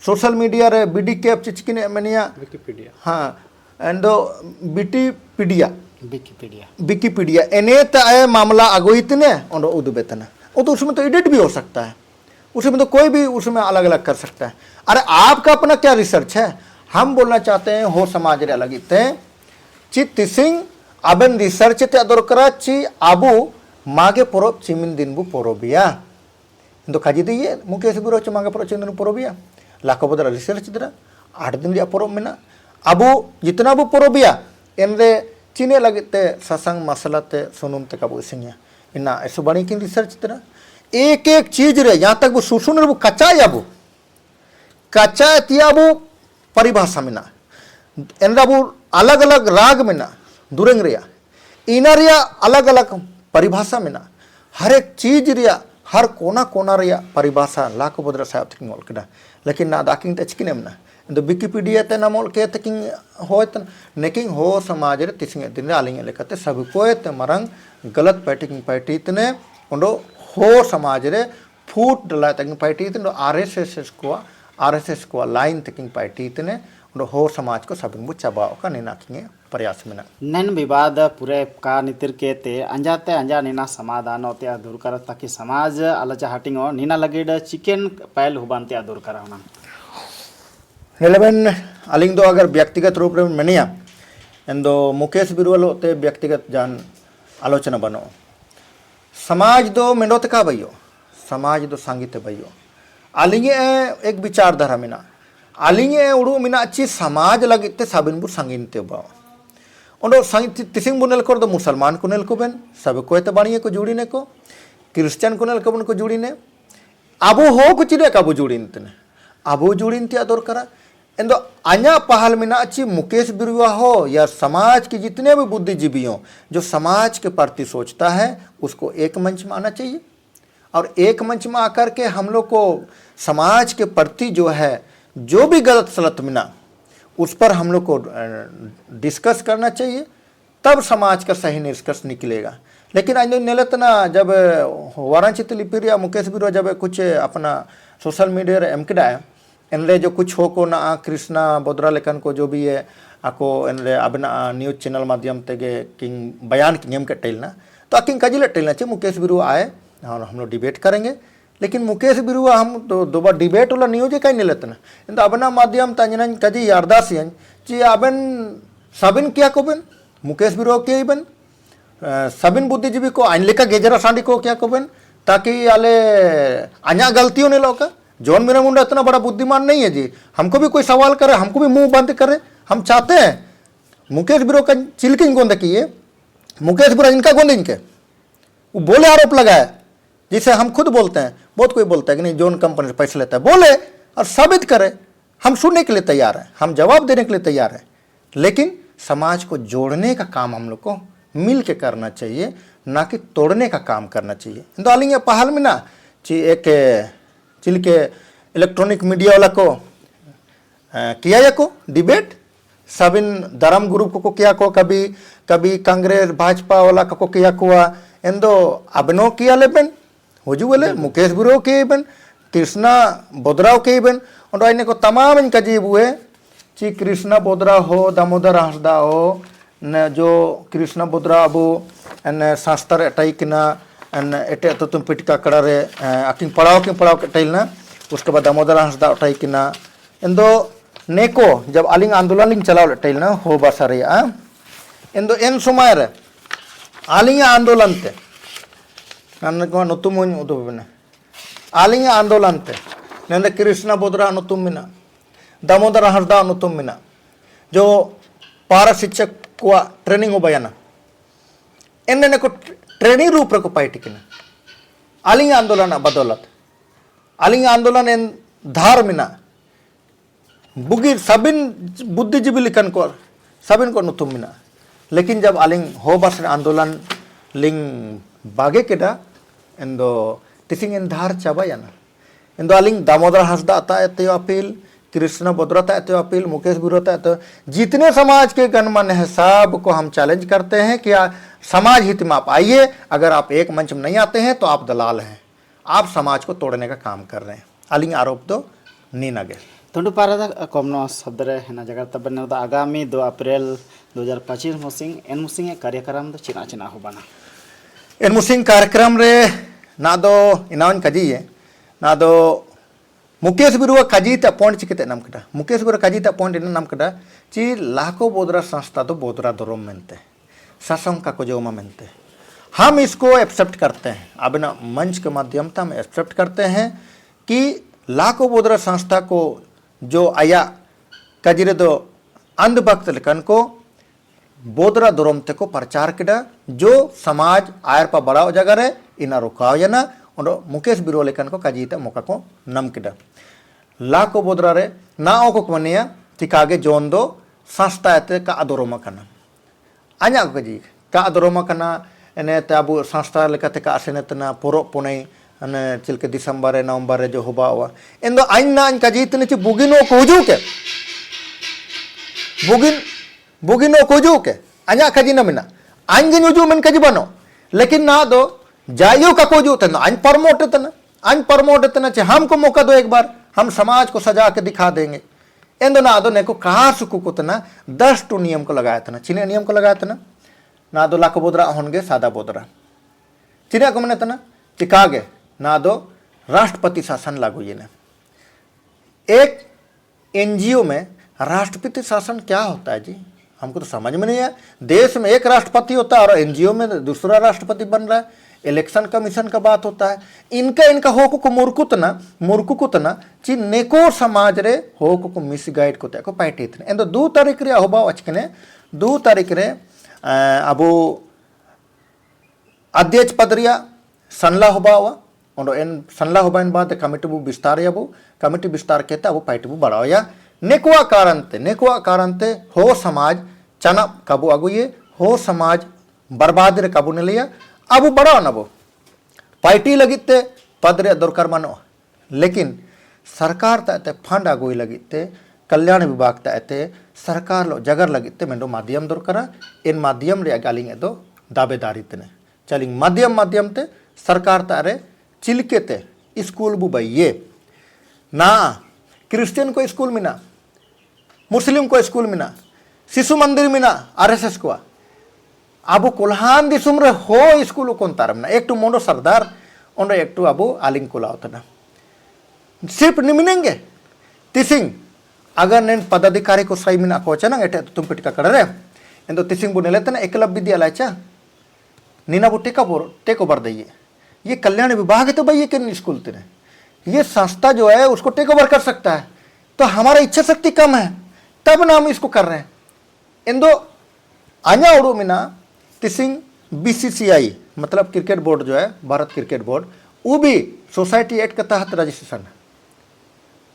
सोशल मीडिया रे बीडी कैप चिकने मनिया विकिपीडिया हाँ इंदो विकिपीडिया विकिपीडिया विकिपीडिया एने आए मामला अगोइतने और उदबेतना वो तो उसमें तो एडिट भी हो सकता है उसमें तो कोई भी उसमें अलग अलग कर सकता है। अरे आपका अपना क्या रिसर्च है। हम बोलना चाहते हैं हो समाज रे अलग इते ची तिसिंग अबन रिसर्च ते अदरकरा ची आबू मागे पोरोब चिमिन दिन बु पोरोबिया तो काजी दिए मुकेश बिरुआ ची मागे पोरोब चिमिन दिन पोरोबिया लाखो बदरा रिसर्च दरा 8 दिन रिया पोरोब मेना आबू जितना बु पोरोबिया एनरे चीने लगते ससंग मसला ते सुनुम ते काबू सिंया इना ऐसो बणी की रिसर्च दरा एक एक चीज रे यहाँ तक वो सुसुन वो कच्चा याबू कच्चा तियाबू परिभाषा में ना एनराबू अलग अलग राग में ना दुरंग रिया इनारिया अलग अलग परिभाषा में ना हर एक चीज रिया हर कोना कोना रिया परिभाषा लाखों बदरा साहब तक मोल कड़ा लेकिन ना दाकिंग ते चिकिने में ना तो विकिपीडिया ते ना मोल के तकिंग हो तन नेकिंग हो समाज रे तिसिंग दिन आलिंग लेकते सब कोए ते मरंग गलत पैटिंग पैटी तने उंडो हो समाज रे फूट डला तकिंग पैटी तने आरएसएस को लाइन तकिंग पैटी तने उंडो हो समाज को सब चबाओ का निनाकिंग प्रयास में नैन विवाद पूरे का नितिर के ते अंजाते अंजा नीना समाधान होते दूर कर ताकि समाज अलचा हटिंग हो नीना लगेड चिकन पहल हुबानते दूर कर होना नेलेबन अलिंग दो अगर व्यक्तिगत रूप में मनिया एंदो मुकेश बिरुआ लोते व्यक्तिगत जान आलोचना बनो समाज दो मेंडोत का भइयो समाज दो सांगित भइयो आलिंगे एक विचारधारा मिना आलिंगे उड़ू मिना अच्छी समाज लगिते साबिन बुर सांगिनते बाओ ओंडो सांगित तिसिंग बुनेल को दो मुसलमान को नेल को बेन सब को ते बाणिये को जुड़ी ने को क्रिश्चियन को नेल को बन को जुड़ी ने आबू हो को चिरे का बु जुड़ी ने आबू जुड़ी ने आदर करा एंदो अन्या पहल मिना अच्छी मुकेश बिरुआ हो या समाज के जितने भी बुद्धिजीवी हों जो समाज के प्रति सोचता है उसको एक मंच में आना चाहिए और एक मंच में आकर के हम लोग को समाज के प्रति जो है जो भी गलत सलत मिना उस पर हम लोग को डिस्कस करना चाहिए तब समाज का सही निष्कर्ष निकलेगा। लेकिन आज नेलत ना जब वाराणसी लिपिरिया मुकेश बिरुआ जब कुछ अपना सोशल मीडिया रे एमकड़ा है इनरे जो कुछ हो को ना कृष्णा बोद्रा लेखन को जो भी है आको इनरे अबना न्यूज चैनल माध्यम तेगे किंग बयान की एम कटेलना तो आकिंग काजिल टेलना चाहिए मुकेश बिरुआ आए और हम लोग डिबेट करेंगे लेकिन मुकेश बिरुआ हम तो दो बार डिबेट वाला न्यूज कहीं नहीं लेते ना इन अबना माध्यम तंजन कजी यारदासियन ची अबन सबिन क्या को बन मुकेश बिरुआ के बन सबिन बुद्धिजीवी को आइन लेका गेजरा सांडी को क्या को बन ताकि आले अन्या गलतियों ने लौका जॉन मेरा मुंडा इतना बड़ा बुद्धिमान नहीं है जी हमको भी कोई सवाल करे हमको भी मुंह बंद करे हम चाहते हैं मुकेश बिरुआ का चिलकिंग गोंद किए मुकेश बिरुआ इनका गोंद इनके वो बोले आरोप लगाए जिसे हम खुद बोलते हैं बहुत कोई बोलता है कि नहीं जॉन कंपनी से पैसे लेता है बोले और साबित करे हम सुनने के लिए तैयार हैं हम जवाब देने के लिए तैयार हैं लेकिन समाज को जोड़ने का काम हम लोग को मिल के करना चाहिए ना कि तोड़ने का काम करना चाहिए तो आलिंग पहल में ना ची एक चिल के इलेक्ट्रॉनिक मीडिया वाला को किया या को डिबेट सबिन धर्म ग्रुप को किया को कभी कभी कांग्रेस भाजपा वाला को किया कुआ एंदो अबनो किया लेबन होजू वाले मुकेश बिरुआ के बन कृष्णा बोदराव के बन और आइने को तमाम इनका जीव हुए ची कृष्णा बोदरा हो दामोदर हंसदा हो न जो कृष्णा बोदरा अबो न शास्त्र अटाई किना एन एटे तो तुम पिटका कड़ा रे आकिंग पढ़ाओ के टैल ना उसके बाद दामोदर हांसदा उठाई किना इन्दो नेको जब आलिंग आंदोलन लिंग चलाव लेटेल ना हो बासारे इन्दो एन समय रे आलिंग आंदोलन ते नन्ने को नुतुमुन उदुबने आलिंग आंदोलन ते नन्ने कृष्णा बोदरा नुतुम मिना दामोदर हांसदा नुतुम मिना जो पारा शिक्षक को ट्रेनिंग हो बयाना इन्ने को ट्रेनिंग रूप रे को पाइटी किना आलिंग आंदोलन बदौलत आलिंग आंदोलन इन धार मिना बुगी सबिन बुद्धिजीवी लिखन को सबिन को नुतुम मिना लेकिन जब आलिंग हो बस आंदोलन लिंग बागे केडा इंदो तिसिंग इन धार चाबायाना इंदो आलिंग दामोदर हांसदा आता एते अपील कृष्ण बोदराता एते अपील मुकेश बिरोता एते जितने समाज के गणमान्य है सब को हम चैलेंज करते हैं कि समाज हित में आप आइए, अगर आप एक मंच में नहीं आते हैं तो आप दलाल हैं, आप समाज को तोड़ने का काम कर रहे हैं। आलिंग आरोप तो नीनागे तुंडु पारा कमनो शब्द रे हेना जगह तबन आगामी 2 अप्रैल 2025 मुसिंग एन मुसिंग कार्यक्रम दो चिना चिना हो बना एन मुसिंग कार्यक्रम रे ना दो इनावन कजिए ना दो मुकेश बिरुआ कजीत पॉइंट चिकते नाम कटा मुकेश बिरुआ कजीत पॉइंट इन नाम कटा ची लाखो बोदरा संस्था तो बोदरा दरोम मेनते शासन का को जोमा मेनते हम इसको एक्सेप्ट करते हैं। अब ना मंच के माध्यम से हम एक्सेप्ट करते हैं कि लाखो बोदरा संस्था को जो आया कजिरे दो अंधभक्त लेखन को बोदरा दरोमते को प्रचार किया जो समाज आयर पर बढ़ाओ जगह रे इना रुकाओ जना और मुकेश बिरुआ लेखन को कजीते मौका को नम किया लाखो बोदरा रे ना को मनिया तिकागे जोन दो संस्था एते का अदरोमा कना आ냐 को जी का अदरोमा कना एने ताबु संस्था लेकाते का आसेनेतना पोरो पुनै अने चिलके दिसंबर नवंबर जो होबावा इन्दो आइना आन कजीतने ची बुगिनो को हुजू के बुगिनो को हुजू के आ냐 कजी न मिना आंगे हुजू मन कजी बनो लेकिन ना दो जाइयो का को जो तना आन प्रमोट तना चे हमको मौका दो एक बार हम समाज को सजा के दिखा देंगे इंदो ना दो neko कहा सुकु को तना 10 टू नियम को लगाया तना चिने नियम को लगाया तना ना दो लाख बोदरा होंगे सादा बोदरा चिने को मने तना चिकागे ना दो राष्ट्रपति शासन लागू ये ना एक एनजीओ में राष्ट्रपति शासन क्या होता है जी हमको तो समझ में नहीं है। देश में एक राष्ट्रपति होता है और एनजीओ में दूसरा राष्ट्रपति बन रहा है। इलेक्शन कमीशन का बात होता है। इनका होक को मुर्कुतना ची नेको समाज रे होक को मिसगाइड को ते को पाइटित ने 2 तारीख रे होबा अचकने 2 तारीख रे अबो अध्यक्ष पद रिया सनला होबावा और एन सनला होबाइन बाद कमिटी बु विस्तार याबो कमिटी विस्तार केता वो पाइट बु बढ़ाया नेकुआ कारणते हो समाज चना काबू आगुए हो समाज बर्बाद रे काबू ने लिया अब बढ़ाओ ना वो पार्टी लगिते पद रे दरकार मानो लेकिन सरकार ताते फंड आगुई लगिते कल्याण विभाग ताते सरकार लो जगर लगिते मेंदो माध्यम दरकार इन माध्यम रे गालिंग दो दावेदारी तने चलिंग माध्यम ते सरकार तारे चिलकेते स्कूल बुबाइये ना क्रिश्चियन को स्कूल मिना मुस्लिम को स्कूल मिना शिशु मंदिर मिना आरएसएस को अब कोल्हान दिसुम रे हो स्कूल को तारमना एक टू मोंडो सरदार ओंडो एक टू अब आलिंग को लावतना सिर्फ निमिनेंगे तिसिंग अगर नेन पदाधिकारी को सही मिना को चना एटे तुम पिटका करे इंदो तिसिंग बु नेलेतना एकलव्य विद्यालय चा नीना बु टेक ओवर दइए ये कल्याण विभाग तो भाई ये किन स्कूल तेरे ये संस्था जो है उसको टेक ओवर कर सकता है तो हमारा इच्छा शक्ति कम है तब ना हम इसको कर रहे हैं इंदो आ냐 उड़ो मिना तिसिंग बीसीसीआई मतलब क्रिकेट बोर्ड जो है भारत क्रिकेट बोर्ड वो भी सोसाइटी एक्ट के तहत रजिस्ट्रेशन है।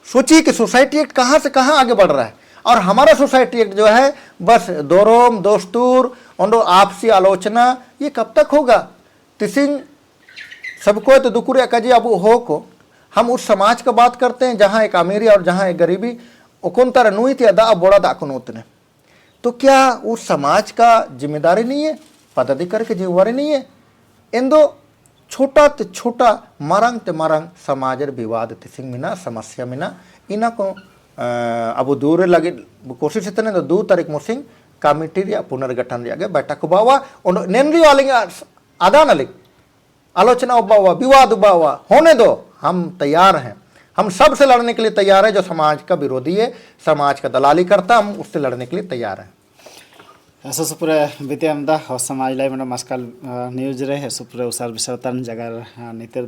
सोचिए कि सोसाइटी एक्ट कहाँ से कहाँ आगे बढ़ रहा है और हमारा सोसाइटी एक्ट जो है बस दोरोम दोस्तूर और आपसी आलोचना ये कब तक होगा। तिसिंग सबको तो दुकुरे का जी अब हो को हम उस समाज का बात करते हैं जहाँ एक अमीरी और जहाँ एक गरीबी उकन तरह नुई थी अदा बोड़ा दाकुन उतने तो क्या उस समाज का जिम्मेदारी नहीं है पदाधिकारी की जिम्मेदारी नहीं है। इंदो छोटा ते छोटा मारंग ते मारंग समाजर विवाद तिसिंग मिना समस्या मिना इना को अब दूर लगे कोशिश इतने तो 2 तारीख मुसिंग कमिटी रिया पुनर्गठन रिया बैठक बावा और नेनरी वाले आदान अलिक आलोचना उबावा विवाद उबावा होने दो हम तैयार हैं हम सब से लड़ने के लिए तैयार है। जो समाज का विरोधी है, समाज का दलाली करता, हम उससे लड़ने के लिए तैयार हैं। सुपुरे बीते अमदा हो समाज लाइव में मस्कल न्यूज रे सुपुरे उसार बिसरतन जगह नितर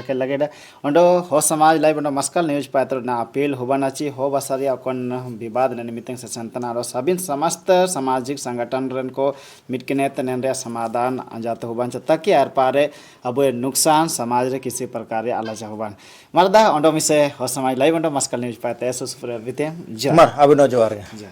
के लगे अंडो हो समाज लाइव में मस्कल न्यूज पात्र ना अपील होबा नाची हो बसारी अकन विवाद ने निमित्त से संतना रो सबिन समस्त सामाजिक संगठन रन को मिटकिने तने समाधान जाते होबन ताकि आर पारे अब नुकसान समाज रे किसी प्रकार आलाचा होबन मरदा अंडो मिसे हो समाज लाइव में मस्कल न्यूज पाते सुपुरे बीते मर अभिनव जोहार। जय